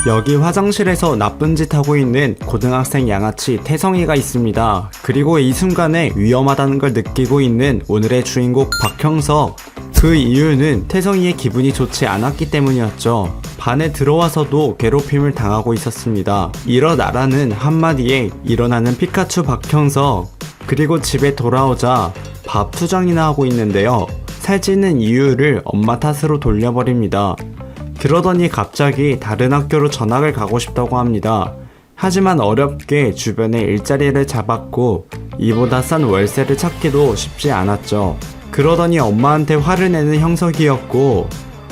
여기 화장실에서 나쁜 짓 하고 있는 고등학생 양아치 태성이가 있습니다. 그리고 이 순간에 위험하다는 걸 느끼고 있는 오늘의 주인공 박형석. 그 이유는 태성이의 기분이 좋지 않았기 때문이었죠. 반에 들어와서도 괴롭힘을 당하고 있었습니다. 일어나라는 한마디에 일어나는 피카츄 박형석. 그리고 집에 돌아오자 밥 투정이나 하고 있는데요. 살찌는 이유를 엄마 탓으로 돌려버립니다. 그러더니 갑자기 다른 학교로 전학을 가고 싶다고 합니다. 하지만 어렵게 주변에 일자리를 잡았고 이보다 싼 월세를 찾기도 쉽지 않았죠. 그러더니 엄마한테 화를 내는 형석이었고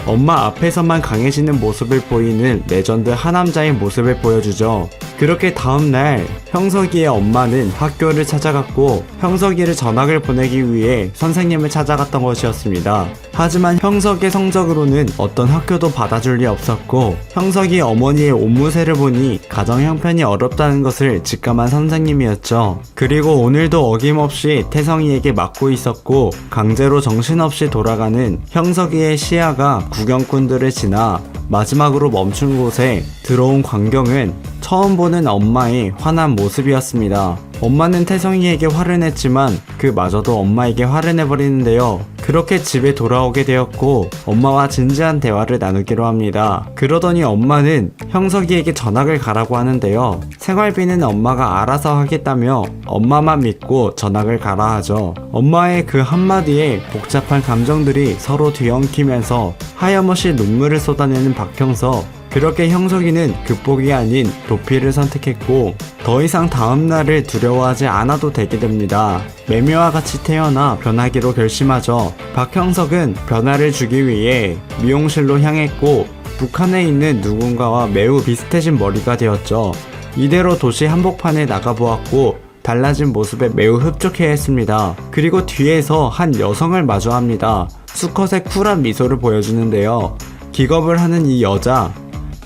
엄마 앞에서만 강해지는 모습을 보이는 레전드 하남자의 모습을 보여주죠. 그렇게 다음날 형석이의 엄마는 학교를 찾아갔고 형석이를 전학을 보내기 위해 선생님을 찾아갔던 것이었습니다. 하지만 형석의 성적으로는 어떤 학교도 받아줄 리 없었고 형석이 어머니의 옷무새를 보니 가정 형편이 어렵다는 것을 직감한 선생님이었죠. 그리고 오늘도 어김없이 태성이에게 맞고 있었고 강제로 정신없이 돌아가는 형석이의 시야가 구경꾼들을 지나 마지막으로 멈춘 곳에 들어온 광경은 처음 보는 엄마의 화난 모습이었습니다. 엄마는 태성이에게 화를 냈지만 그마저도 엄마에게 화를 내버리는데요. 그렇게 집에 돌아오게 되었고 엄마와 진지한 대화를 나누기로 합니다. 그러더니 엄마는 형석이에게 전학을 가라고 하는데요. 생활비는 엄마가 알아서 하겠다며 엄마만 믿고 전학을 가라 하죠. 엄마의 그 한마디에 복잡한 감정들이 서로 뒤엉키면서 하염없이 눈물을 쏟아내는 박형석. 그렇게 형석이는 극복이 아닌 도피를 선택했고 더 이상 다음날을 두려워하지 않아도 되게 됩니다. 매미와 같이 태어나 변하기로 결심하죠. 박형석은 변화를 주기 위해 미용실로 향했고 북한에 있는 누군가와 매우 비슷해진 머리가 되었죠. 이대로 도시 한복판에 나가보았고 달라진 모습에 매우 흡족해했습니다. 그리고 뒤에서 한 여성을 마주합니다. 수컷의 쿨한 미소를 보여주는데요. 기겁을 하는 이 여자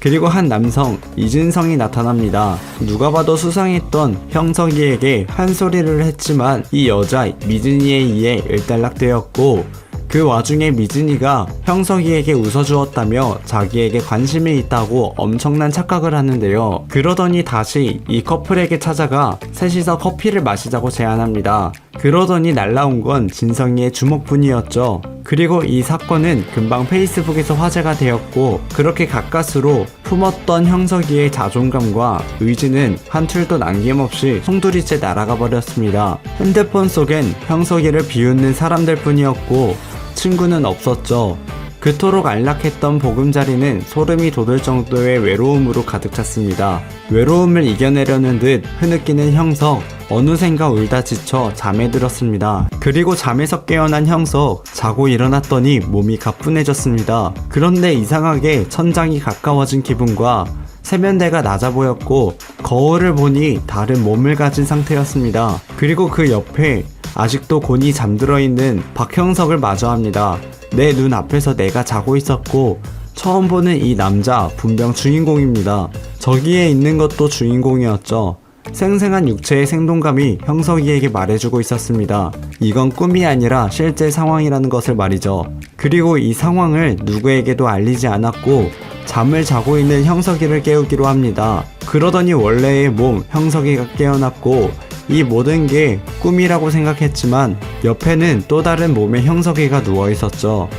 그리고 한 남성 이진성이 나타납니다. 누가 봐도 수상했던 형석이에게 한 소리를 했지만 이 여자 미진이에 의해 일단락되었고 그 와중에 미진이가 형석이에게 웃어주었다며 자기에게 관심이 있다고 엄청난 착각을 하는데요. 그러더니 다시 이 커플에게 찾아가 셋이서 커피를 마시자고 제안합니다. 그러더니 날라온 건 진성이의 주먹뿐이었죠. 그리고 이 사건은 금방 페이스북에서 화제가 되었고 그렇게 가까스로 품었던 형석이의 자존감과 의지는 한 툴도 남김없이 송두리째 날아가 버렸습니다. 핸드폰 속엔 형석이를 비웃는 사람들 뿐이었고 친구는 없었죠. 그토록 안락했던 보금자리는 소름이 돋을 정도의 외로움으로 가득 찼습니다. 외로움을 이겨내려는 듯 흐느끼는 형석, 어느샌가 울다 지쳐 잠에 들었습니다. 그리고 잠에서 깨어난 형석, 자고 일어났더니 몸이 가뿐해졌습니다. 그런데 이상하게 천장이 가까워진 기분과 세면대가 낮아 보였고 거울을 보니 다른 몸을 가진 상태였습니다. 그리고 그 옆에 아직도 곤히 잠들어 있는 박형석을 마주합니다. 내 눈 앞에서 내가 자고 있었고 처음 보는 이 남자 분명 주인공입니다. 저기에 있는 것도 주인공이었죠. 생생한 육체의 생동감이 형석이에게 말해주고 있었습니다. 이건 꿈이 아니라 실제 상황이라는 것을 말이죠. 그리고 이 상황을 누구에게도 알리지 않았고 잠을 자고 있는 형석이를 깨우기로 합니다. 그러더니 원래의 몸 형석이가 깨어났고 이 모든 게 꿈이라고 생각했지만 옆에는 또 다른 몸의 형석이가 누워있었죠.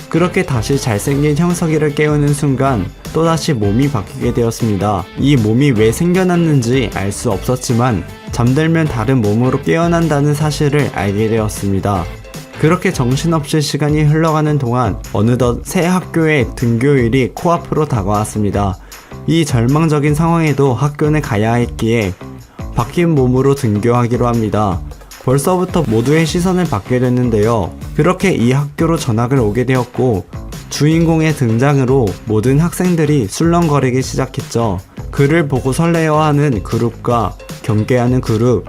그렇게 다시 잘생긴 형석이를 깨우는 순간 또다시 몸이 바뀌게 되었습니다. 이 몸이 왜 생겨났는지 알 수 없었지만 잠들면 다른 몸으로 깨어난다는 사실을 알게 되었습니다. 그렇게 정신없이 시간이 흘러가는 동안 어느덧 새 학교의 등교일이 코앞으로 다가왔습니다. 이 절망적인 상황에도 학교는 가야 했기에 바뀐 몸으로 등교하기로 합니다. 벌써부터 모두의 시선을 받게 됐는데요. 그렇게 이 학교로 전학을 오게 되었고 주인공의 등장으로 모든 학생들이 술렁거리기 시작했죠. 그를 보고 설레어하는 그룹과 경계하는 그룹,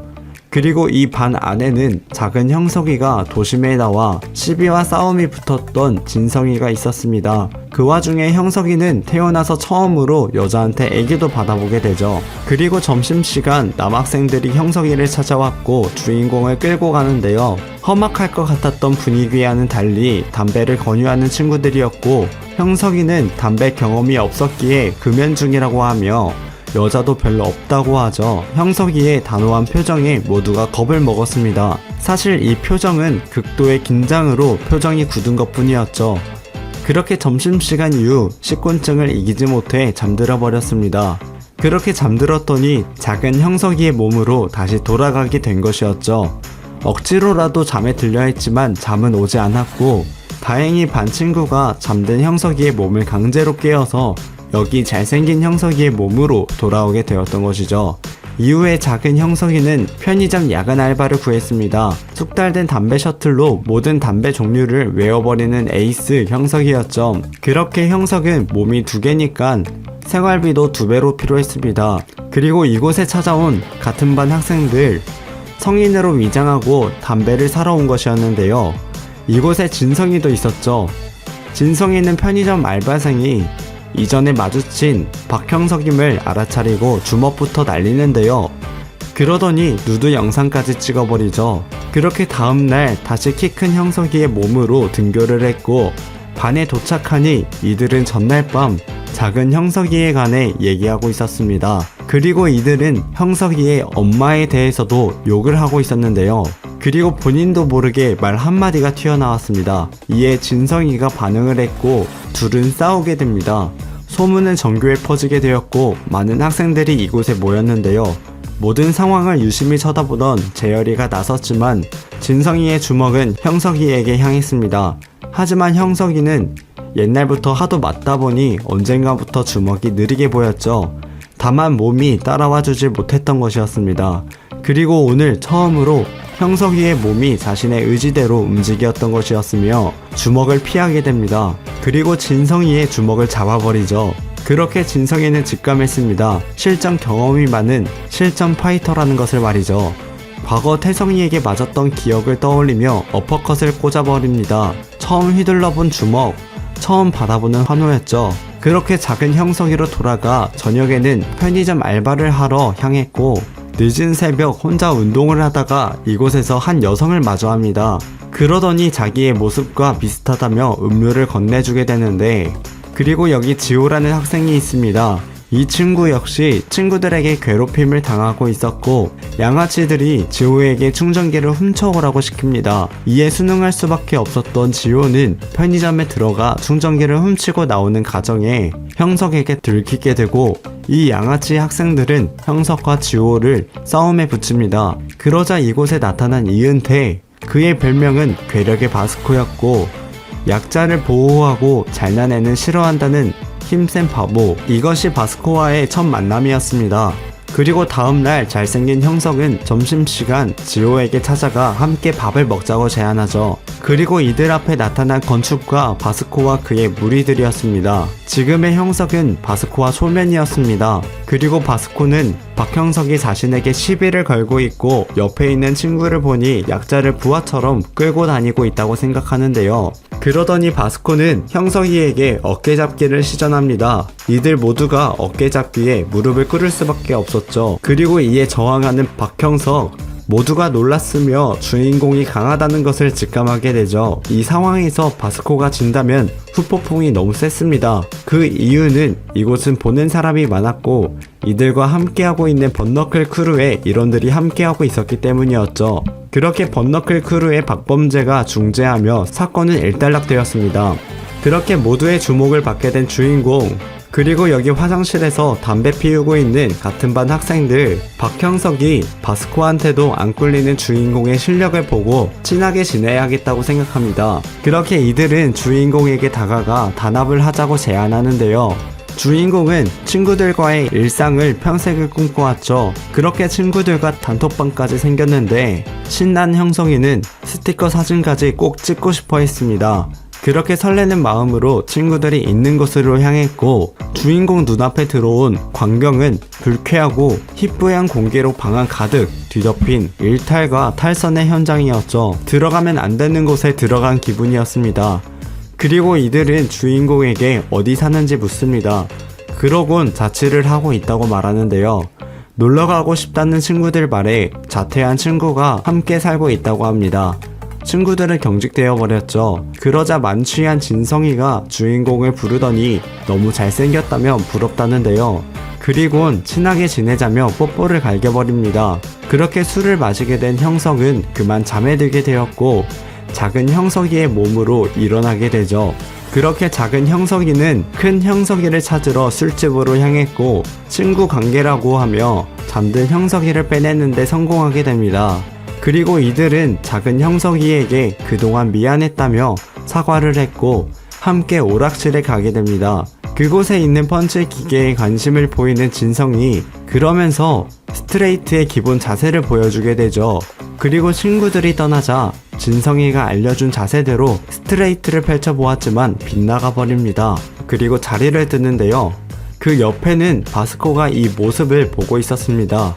그리고 이 반 안에는 작은 형석이가 도심에 나와 시비와 싸움이 붙었던 진성이가 있었습니다. 그 와중에 형석이는 태어나서 처음으로 여자한테 애기도 받아보게 되죠. 그리고 점심시간 남학생들이 형석이를 찾아왔고 주인공을 끌고 가는데요. 험악할 것 같았던 분위기와는 달리 담배를 권유하는 친구들이었고, 형석이는 담배 경험이 없었기에 금연 중이라고 하며 여자도 별로 없다고 하죠. 형석이의 단호한 표정에 모두가 겁을 먹었습니다. 사실 이 표정은 극도의 긴장으로 표정이 굳은 것 뿐이었죠. 그렇게 점심시간 이후 식곤증을 이기지 못해 잠들어 버렸습니다. 그렇게 잠들었더니 작은 형석이의 몸으로 다시 돌아가게 된 것이었죠. 억지로라도 잠에 들려 했지만 잠은 오지 않았고, 다행히 반 친구가 잠든 형석이의 몸을 강제로 깨워서 여기 잘생긴 형석이의 몸으로 돌아오게 되었던 것이죠. 이후에 작은 형석이는 편의점 야간 알바를 구했습니다. 숙달된 담배 셔틀로 모든 담배 종류를 외워버리는 에이스 형석이었죠. 그렇게 형석은 몸이 2개니까 생활비도 2배로 필요했습니다. 그리고 이곳에 찾아온 같은 반 학생들, 성인으로 위장하고 담배를 사러 온 것이었는데요. 이곳에 진성이도 있었죠. 진성이는 편의점 알바생이 이전에 마주친 박형석임을 알아차리고 주먹부터 날리는데요. 그러더니 누드 영상까지 찍어버리죠. 그렇게 다음날 다시 키 큰 형석이의 몸으로 등교를 했고, 반에 도착하니 이들은 전날 밤 작은 형석이에 관해 얘기하고 있었습니다. 그리고 이들은 형석이의 엄마에 대해서도 욕을 하고 있었는데요. 그리고 본인도 모르게 말 한마디가 튀어나왔습니다. 이에 진성이가 반응을 했고 둘은 싸우게 됩니다. 소문은 전교에 퍼지게 되었고 많은 학생들이 이곳에 모였는데요. 모든 상황을 유심히 쳐다보던 재열이가 나섰지만 진성이의 주먹은 형석이에게 향했습니다. 하지만 형석이는 옛날부터 하도 맞다 보니 언젠가부터 주먹이 느리게 보였죠. 다만 몸이 따라와 주지 못했던 것이었습니다. 그리고 오늘 처음으로 형석이의 몸이 자신의 의지대로 움직였던 것이었으며 주먹을 피하게 됩니다. 그리고 진성이의 주먹을 잡아버리죠. 그렇게 진성이는 직감했습니다. 실전 경험이 많은 실전 파이터라는 것을 말이죠. 과거 태성이에게 맞았던 기억을 떠올리며 어퍼컷을 꽂아버립니다. 처음 휘둘러본 주먹, 처음 받아보는 환호였죠. 그렇게 작은 형석이로 돌아가 저녁에는 편의점 알바를 하러 향했고, 늦은 새벽 혼자 운동을 하다가 이곳에서 한 여성을 마주합니다. 그러더니 자기의 모습과 비슷하다며 음료를 건네주게 되는데, 그리고 여기 지호라는 학생이 있습니다. 이 친구 역시 친구들에게 괴롭힘을 당하고 있었고 양아치들이 지호에게 충전기를 훔쳐오라고 시킵니다. 이에 순응할 수밖에 없었던 지호는 편의점에 들어가 충전기를 훔치고 나오는 과정에 형석에게 들키게 되고, 이 양아치 학생들은 형석과 지호를 싸움에 붙입니다. 그러자 이곳에 나타난 이은태, 그의 별명은 괴력의 바스코였고 약자를 보호하고 잘난 애는 싫어한다는 힘센 바보, 이것이 바스코와의 첫 만남이었습니다. 그리고 다음날 잘생긴 형석은 점심시간 지호에게 찾아가 함께 밥을 먹자고 제안하죠. 그리고 이들 앞에 나타난 건축가 바스코와 그의 무리들이었습니다. 지금의 형석은 바스코와 초면이었습니다. 그리고 바스코는 박형석이 자신에게 시비를 걸고 있고 옆에 있는 친구를 보니 약자를 부하처럼 끌고 다니고 있다고 생각하는데요. 그러더니 바스코는 형석이에게 어깨잡기를 시전합니다. 이들 모두가 어깨잡기에 무릎을 꿇을 수밖에 없었죠. 그리고 이에 저항하는 박형석, 모두가 놀랐으며 주인공이 강하다는 것을 직감하게 되죠. 이 상황에서 바스코가 진다면 후폭풍이 너무 셌습니다. 그 이유는 이곳은 보는 사람이 많았고 이들과 함께하고 있는 번너클 크루에 일원들이 함께하고 있었기 때문이었죠. 그렇게 번너클 크루의 박범재가 중재하며 사건은 일단락되었습니다. 그렇게 모두의 주목을 받게 된 주인공, 그리고 여기 화장실에서 담배 피우고 있는 같은 반 학생들, 박형석이 바스코한테도 안 꿀리는 주인공의 실력을 보고 친하게 지내야겠다고 생각합니다. 그렇게 이들은 주인공에게 다가가 단합을 하자고 제안하는데요. 주인공은 친구들과의 일상을 평생을 꿈꿔왔죠. 그렇게 친구들과 단톡방까지 생겼는데 신난 형석이는 스티커 사진까지 꼭 찍고 싶어 했습니다. 그렇게 설레는 마음으로 친구들이 있는 곳으로 향했고, 주인공 눈앞에 들어온 광경은 불쾌하고 희뿌연 공기로 방 안 가득 뒤덮인 일탈과 탈선의 현장이었죠. 들어가면 안 되는 곳에 들어간 기분이었습니다. 그리고 이들은 주인공에게 어디 사는지 묻습니다. 그러곤 자취를 하고 있다고 말하는데요. 놀러가고 싶다는 친구들 말에 자퇴한 친구가 함께 살고 있다고 합니다. 친구들은 경직되어 버렸죠. 그러자 만취한 진성이가 주인공을 부르더니 너무 잘생겼다며 부럽다는데요. 그리곤 친하게 지내자며 뽀뽀를 갈겨버립니다. 그렇게 술을 마시게 된 형석은 그만 잠에 들게 되었고, 작은 형석이의 몸으로 일어나게 되죠. 그렇게 작은 형석이는 큰 형석이를 찾으러 술집으로 향했고, 친구 관계라고 하며 잠든 형석이를 빼내는데 성공하게 됩니다. 그리고 이들은 작은 형석이에게 그동안 미안했다며 사과를 했고, 함께 오락실에 가게 됩니다. 그곳에 있는 펀치 기계에 관심을 보이는 진성이 그러면서 스트레이트의 기본 자세를 보여주게 되죠. 그리고 친구들이 떠나자 진성이가 알려준 자세대로 스트레이트를 펼쳐보았지만 빗나가 버립니다. 그리고 자리를 뜨는데요. 그 옆에는 바스코가 이 모습을 보고 있었습니다.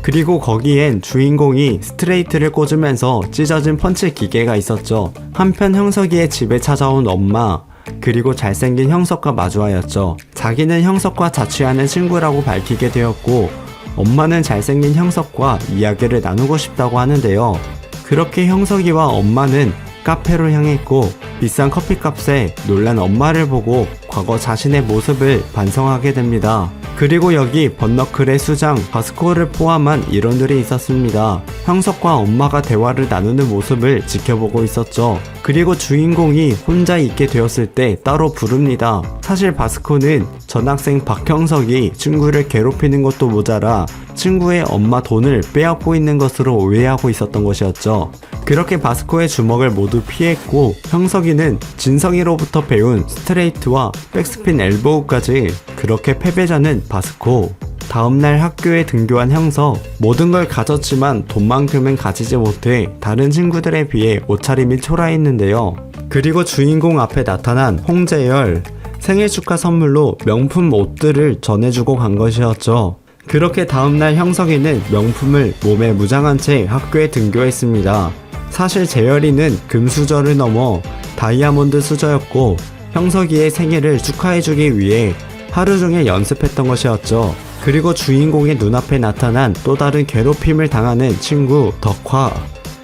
그리고 거기엔 주인공이 스트레이트를 꽂으면서 찢어진 펀치 기계가 있었죠. 한편 형석이의 집에 찾아온 엄마, 그리고 잘생긴 형석과 마주하였죠. 자기는 형석과 자취하는 친구라고 밝히게 되었고, 엄마는 잘생긴 형석과 이야기를 나누고 싶다고 하는데요. 그렇게 형석이와 엄마는 카페로 향했고, 비싼 커피값에 놀란 엄마를 보고 과거 자신의 모습을 반성하게 됩니다. 그리고 여기 번너클의 수장 바스코를 포함한 일원들이 있었습니다. 형석과 엄마가 대화를 나누는 모습을 지켜보고 있었죠. 그리고 주인공이 혼자 있게 되었을 때 따로 부릅니다. 사실 바스코는 전학생 박형석이 친구를 괴롭히는 것도 모자라 친구의 엄마 돈을 빼앗고 있는 것으로 오해하고 있었던 것이었죠. 그렇게 바스코의 주먹을 모두 피했고, 형석이는 진성이로부터 배운 스트레이트와 백스핀 엘보우까지. 그렇게 패배자는 바스코. 다음날 학교에 등교한 형석. 모든 걸 가졌지만 돈만큼은 가지지 못해 다른 친구들에 비해 옷차림이 초라했는데요. 그리고 주인공 앞에 나타난 홍재열. 생일 축하 선물로 명품 옷들을 전해주고 간 것이었죠. 그렇게 다음날 형석이는 명품을 몸에 무장한 채 학교에 등교했습니다. 사실 재열이는 금수저를 넘어 다이아몬드 수저였고, 형석이의 생일을 축하해주기 위해 하루 종일 연습했던 것이었죠. 그리고 주인공의 눈앞에 나타난 또 다른 괴롭힘을 당하는 친구 덕화.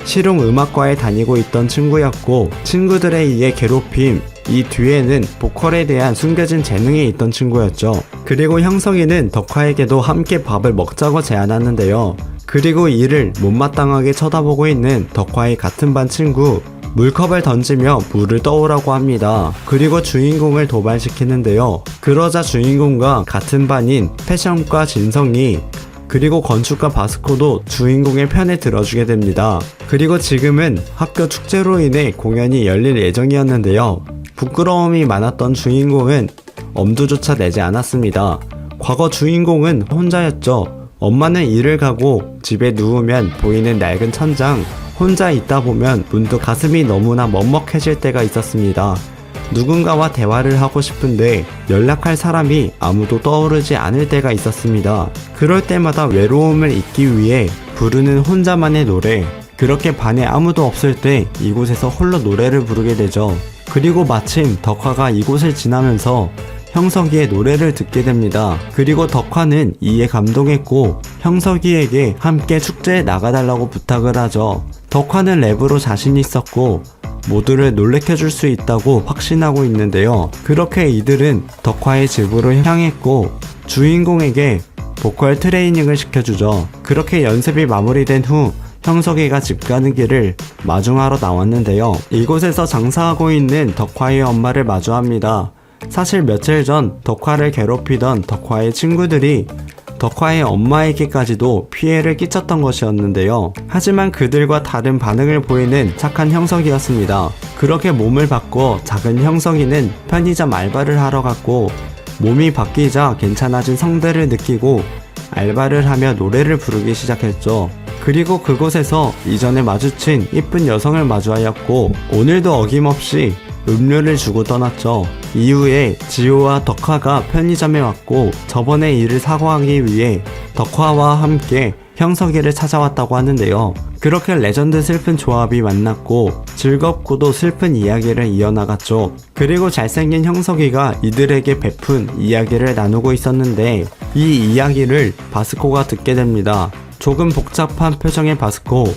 실용음악과에 다니고 있던 친구였고, 친구들에 의해 괴롭힘, 이 뒤에는 보컬에 대한 숨겨진 재능이 있던 친구였죠. 그리고 형석이는 덕화에게도 함께 밥을 먹자고 제안하는데요. 그리고 이를 못마땅하게 쳐다보고 있는 덕화의 같은 반 친구, 물컵을 던지며 물을 떠오라고 합니다. 그리고 주인공을 도발시키는데요. 그러자 주인공과 같은 반인 패션과 진성이, 그리고 건축가 바스코도 주인공의 편에 들어주게 됩니다. 그리고 지금은 학교 축제로 인해 공연이 열릴 예정이었는데요. 부끄러움이 많았던 주인공은 엄두조차 내지 않았습니다. 과거 주인공은 혼자였죠. 엄마는 일을 가고 집에 누우면 보이는 낡은 천장, 혼자 있다 보면 문득 가슴이 너무나 먹먹해질 때가 있었습니다. 누군가와 대화를 하고 싶은데 연락할 사람이 아무도 떠오르지 않을 때가 있었습니다. 그럴 때마다 외로움을 잊기 위해 부르는 혼자만의 노래. 그렇게 반에 아무도 없을 때 이곳에서 홀로 노래를 부르게 되죠. 그리고 마침 덕화가 이곳을 지나면서 형석이의 노래를 듣게 됩니다. 그리고 덕화는 이에 감동했고 형석이에게 함께 축제에 나가달라고 부탁을 하죠. 덕화는 랩으로 자신 있었고 모두를 놀래켜줄 수 있다고 확신하고 있는데요. 그렇게 이들은 덕화의 집으로 향했고 주인공에게 보컬 트레이닝을 시켜주죠. 그렇게 연습이 마무리된 후 형석이가 집 가는 길을 마중하러 나왔는데요. 이곳에서 장사하고 있는 덕화의 엄마를 마주합니다. 사실 며칠 전 덕화를 괴롭히던 덕화의 친구들이 덕화의 엄마에게까지도 피해를 끼쳤던 것이었는데요. 하지만 그들과 다른 반응을 보이는 착한 형석이었습니다. 그렇게 몸을 바꿔 작은 형석이는 편의점 알바를 하러 갔고 몸이 바뀌자 괜찮아진 성대를 느끼고 알바를 하며 노래를 부르기 시작했죠. 그리고 그곳에서 이전에 마주친 이쁜 여성을 마주하였고 오늘도 어김없이 음료를 주고 떠났죠. 이후에 지호와 덕화가 편의점에 왔고 저번에 일을 사과하기 위해 덕화와 함께 형석이를 찾아왔다고 하는데요. 그렇게 레전드 슬픈 조합이 만났고 즐겁고도 슬픈 이야기를 이어나갔죠. 그리고 잘생긴 형석이가 이들에게 베푼 이야기를 나누고 있었는데 이 이야기를 바스코가 듣게 됩니다. 조금 복잡한 표정의 바스코.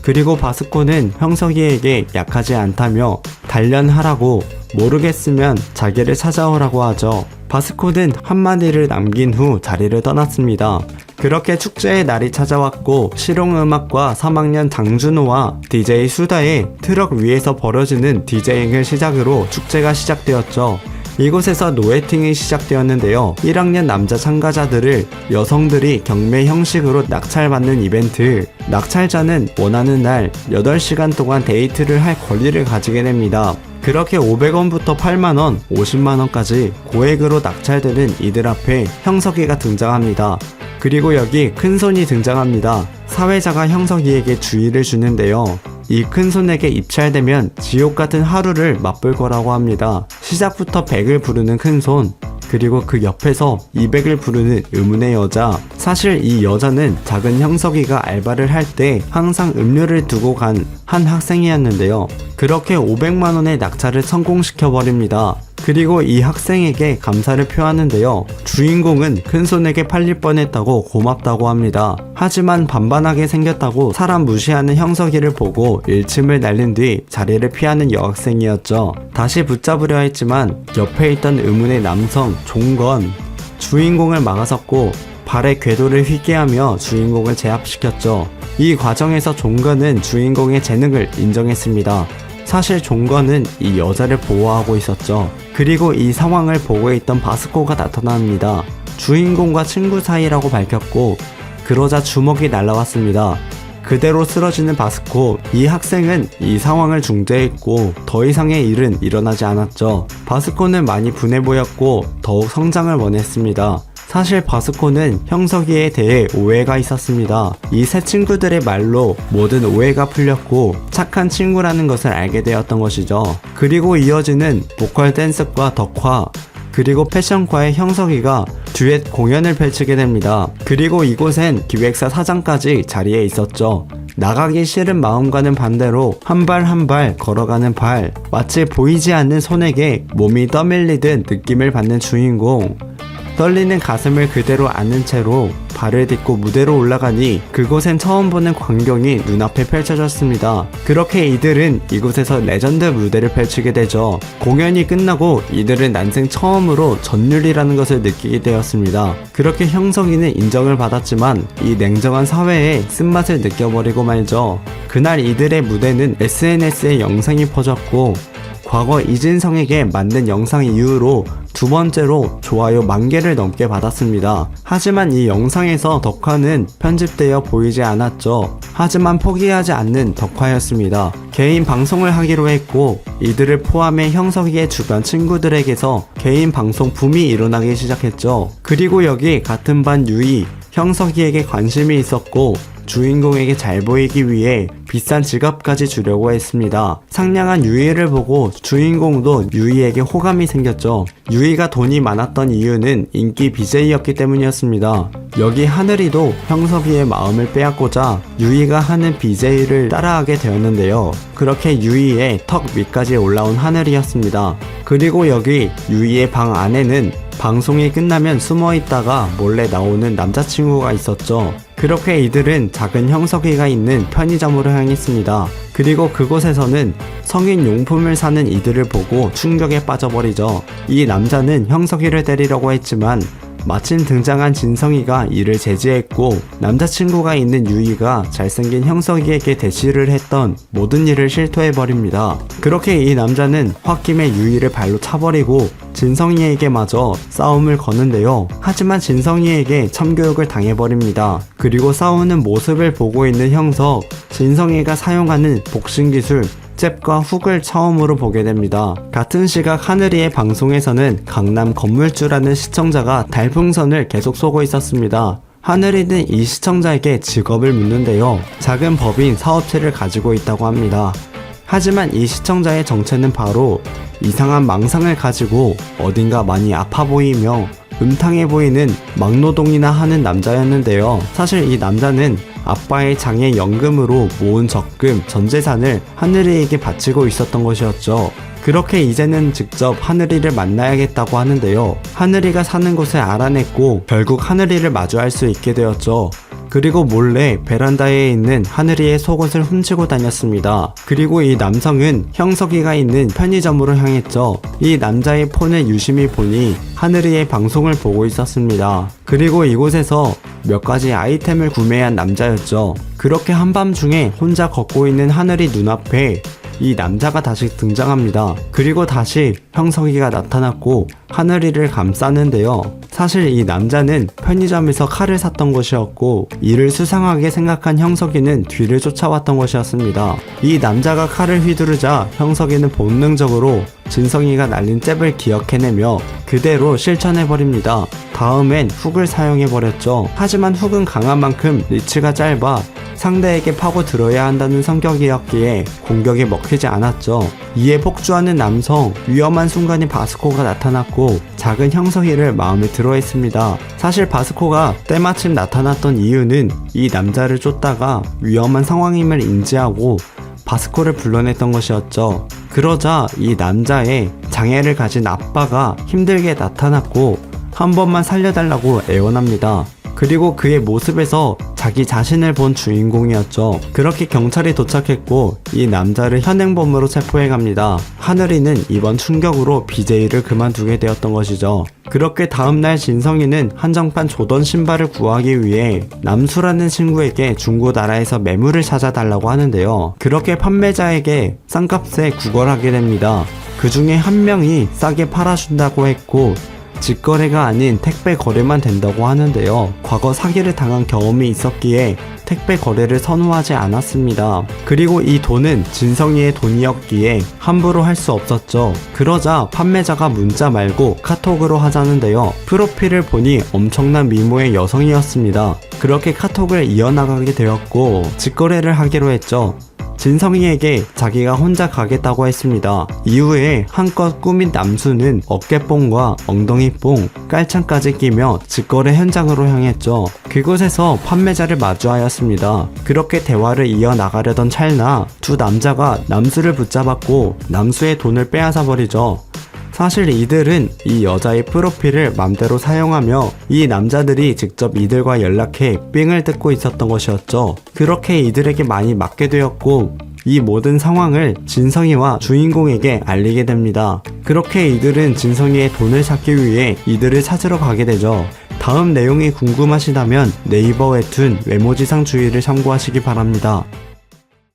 그리고 바스코는 형석이에게 약하지 않다며 단련하라고 모르겠으면 자기를 찾아오라고 하죠. 바스코는 한마디를 남긴 후 자리를 떠났습니다. 그렇게 축제의 날이 찾아왔고 실용음악과 3학년 장준호와 DJ 수다의 트럭 위에서 벌어지는 디제잉을 시작으로 축제가 시작되었죠. 이곳에서 노예팅이 시작되었는데요. 1학년 남자 참가자들을 여성들이 경매 형식으로 낙찰받는 이벤트. 낙찰자는 원하는 날 8시간 동안 데이트를 할 권리를 가지게 됩니다. 그렇게 500원부터 8만원, 50만원까지 고액으로 낙찰되는 이들 앞에 형석이가 등장합니다. 그리고 여기 큰손이 등장합니다. 사회자가 형석이에게 주의를 주는데요. 이 큰손에게 입찰되면 지옥 같은 하루를 맛볼 거라고 합니다. 시작부터 100을 부르는 큰손, 그리고 그 옆에서 200을 부르는 의문의 여자. 사실 이 여자는 작은 형석이가 알바를 할 때 항상 음료를 두고 간 한 학생이었는데요. 그렇게 500만원의 낙찰을 성공시켜버립니다. 그리고 이 학생에게 감사를 표하는데요. 주인공은 큰손에게 팔릴 뻔했다고 고맙다고 합니다. 하지만 반반하게 생겼다고 사람 무시하는 형석이를 보고 일침을 날린 뒤 자리를 피하는 여학생이었죠. 다시 붙잡으려 했지만 옆에 있던 의문의 남성 종건 주인공을 막아섰고 발에 궤도를 휘게 하며 주인공을 제압시켰죠. 이 과정에서 종건은 주인공의 재능을 인정했습니다. 사실 종건은 이 여자를 보호하고 있었죠. 그리고 이 상황을 보고 있던 바스코가 나타납니다. 주인공과 친구 사이라고 밝혔고 그러자 주먹이 날라왔습니다. 그대로 쓰러지는 바스코. 이 학생은 이 상황을 중재했고 더 이상의 일은 일어나지 않았죠. 바스코는 많이 분해 보였고 더욱 성장을 원했습니다. 사실 바스코는 형석이에 대해 오해가 있었습니다. 이 세 친구들의 말로 모든 오해가 풀렸고 착한 친구라는 것을 알게 되었던 것이죠. 그리고 이어지는 보컬 댄스과 덕화, 그리고 패션과의 형석이가 듀엣 공연을 펼치게 됩니다. 그리고 이곳엔 기획사 사장까지 자리에 있었죠. 나가기 싫은 마음과는 반대로 한 발 한 발 걸어가는 발, 마치 보이지 않는 손에게 몸이 떠밀리듯 느낌을 받는 주인공. 떨리는 가슴을 그대로 안은 채로 발을 딛고 무대로 올라가니 그곳엔 처음 보는 광경이 눈앞에 펼쳐졌습니다. 그렇게 이들은 이곳에서 레전드 무대를 펼치게 되죠. 공연이 끝나고 이들은 난생 처음으로 전율이라는 것을 느끼게 되었습니다. 그렇게 형석이는 인정을 받았지만 이 냉정한 사회에 쓴맛을 느껴버리고 말죠. 그날 이들의 무대는 SNS에 영상이 퍼졌고 과거 이진성에게 만든 영상 이후로 두 번째로 좋아요 10,000개를 넘게 받았습니다. 하지만 이 영상에서 덕화는 편집되어 보이지 않았죠. 하지만 포기하지 않는 덕화였습니다. 개인 방송을 하기로 했고 이들을 포함해 형석이의 주변 친구들에게서 개인 방송 붐이 일어나기 시작했죠. 그리고 여기 같은 반 유이, 형석이에게 관심이 있었고 주인공에게 잘 보이기 위해 비싼 지갑까지 주려고 했습니다. 상냥한 유이를 보고 주인공도 유이에게 호감이 생겼죠. 유이가 돈이 많았던 이유는 인기 BJ였기 때문이었습니다. 여기 하늘이도 형석이의 마음을 빼앗고자 유이가 하는 BJ를 따라하게 되었는데요. 그렇게 유이의 턱 위까지 올라온 하늘이었습니다. 그리고 여기 유이의 방 안에는 방송이 끝나면 숨어있다가 몰래 나오는 남자친구가 있었죠. 그렇게 이들은 작은 형석이가 있는 편의점으로 향했습니다. 그리고 그곳에서는 성인 용품을 사는 이들을 보고 충격에 빠져버리죠. 이 남자는 형석이를 때리려고 했지만 마침 등장한 진성이가 이를 제지했고 남자친구가 있는 유이가 잘생긴 형석이에게 대시를 했던 모든 일을 실토해버립니다. 그렇게 이 남자는 홧김에 유이를 발로 차버리고 진성이에게마저 싸움을 거는데요. 하지만 진성이에게 참교육을 당해버립니다. 그리고 싸우는 모습을 보고 있는 형석, 진성이가 사용하는 복싱 기술 잽과 훅을 처음으로 보게 됩니다. 같은 시각 하늘이의 방송에서는 강남 건물주라는 시청자가 달풍선을 계속 쏘고 있었습니다. 하늘이는 이 시청자에게 직업을 묻는데요. 작은 법인 사업체를 가지고 있다고 합니다. 하지만 이 시청자의 정체는 바로 이상한 망상을 가지고 어딘가 많이 아파 보이며 음탕해 보이는 막노동이나 하는 남자였는데요. 사실 이 남자는 아빠의 장애 연금으로 모은 적금, 전 재산을 하늘이에게 바치고 있었던 것이었죠. 그렇게 이제는 직접 하늘이를 만나야겠다고 하는데요. 하늘이가 사는 곳을 알아냈고 결국 하늘이를 마주할 수 있게 되었죠. 그리고 몰래 베란다에 있는 하늘이의 속옷을 훔치고 다녔습니다. 그리고 이 남성은 형석이가 있는 편의점으로 향했죠. 이 남자의 폰을 유심히 보니 하늘이의 방송을 보고 있었습니다. 그리고 이곳에서 몇 가지 아이템을 구매한 남자였죠. 그렇게 한밤중에 혼자 걷고 있는 하늘이 눈앞에 이 남자가 다시 등장합니다. 그리고 다시 형석이가 나타났고 하늘이를 감싸는데요. 사실 이 남자는 편의점에서 칼을 샀던 것이었고 이를 수상하게 생각한 형석이는 뒤를 쫓아왔던 것이었습니다. 이 남자가 칼을 휘두르자 형석이는 본능적으로 진성이가 날린 잽을 기억해내며 그대로 실천해버립니다. 다음엔 훅을 사용해버렸죠. 하지만 훅은 강한 만큼 리치가 짧아 상대에게 파고 들어야 한다는 성격이었기에 공격에 먹히지 않았죠. 이에 폭주하는 남성, 위험한 순간에 바스코가 나타났고 작은 형석이를 마음에 들어했습니다. 사실 바스코가 때마침 나타났던 이유는 이 남자를 쫓다가 위험한 상황임을 인지하고 바스코를 불러냈던 것이었죠. 그러자 이 남자의 장애를 가진 아빠가 힘들게 나타났고 한 번만 살려달라고 애원합니다. 그리고 그의 모습에서 자기 자신을 본 주인공이었죠. 그렇게 경찰이 도착했고 이 남자를 현행범으로 체포해갑니다. 하늘이는 이번 충격으로 BJ를 그만두게 되었던 것이죠. 그렇게 다음날 진성이는 한정판 조던 신발을 구하기 위해 남수라는 친구에게 중고 나라에서 매물을 찾아달라고 하는데요. 그렇게 판매자에게 싼 값에 구걸하게 됩니다. 그 중에 한 명이 싸게 팔아준다고 했고 직거래가 아닌 택배 거래만 된다고 하는데요. 과거 사기를 당한 경험이 있었기에 택배 거래를 선호하지 않았습니다. 그리고 이 돈은 진성이의 돈이었기에 함부로 할 수 없었죠. 그러자 판매자가 문자 말고 카톡으로 하자는데요. 프로필을 보니 엄청난 미모의 여성이었습니다. 그렇게 카톡을 이어나가게 되었고 직거래를 하기로 했죠. 진성이에게 자기가 혼자 가겠다고 했습니다. 이후에 한껏 꾸민 남수는 어깨뽕과 엉덩이뽕, 깔창까지 끼며 직거래 현장으로 향했죠. 그곳에서 판매자를 마주하였습니다. 그렇게 대화를 이어나가려던 찰나 두 남자가 남수를 붙잡았고 남수의 돈을 빼앗아 버리죠. 사실 이들은 이 여자의 프로필을 맘대로 사용하며 이 남자들이 직접 이들과 연락해 삥을 뜯고 있었던 것이었죠. 그렇게 이들에게 많이 맞게 되었고 이 모든 상황을 진성이와 주인공에게 알리게 됩니다. 그렇게 이들은 진성이의 돈을 찾기 위해 이들을 찾으러 가게 되죠. 다음 내용이 궁금하시다면 네이버 웹툰 외모지상주의를 참고하시기 바랍니다.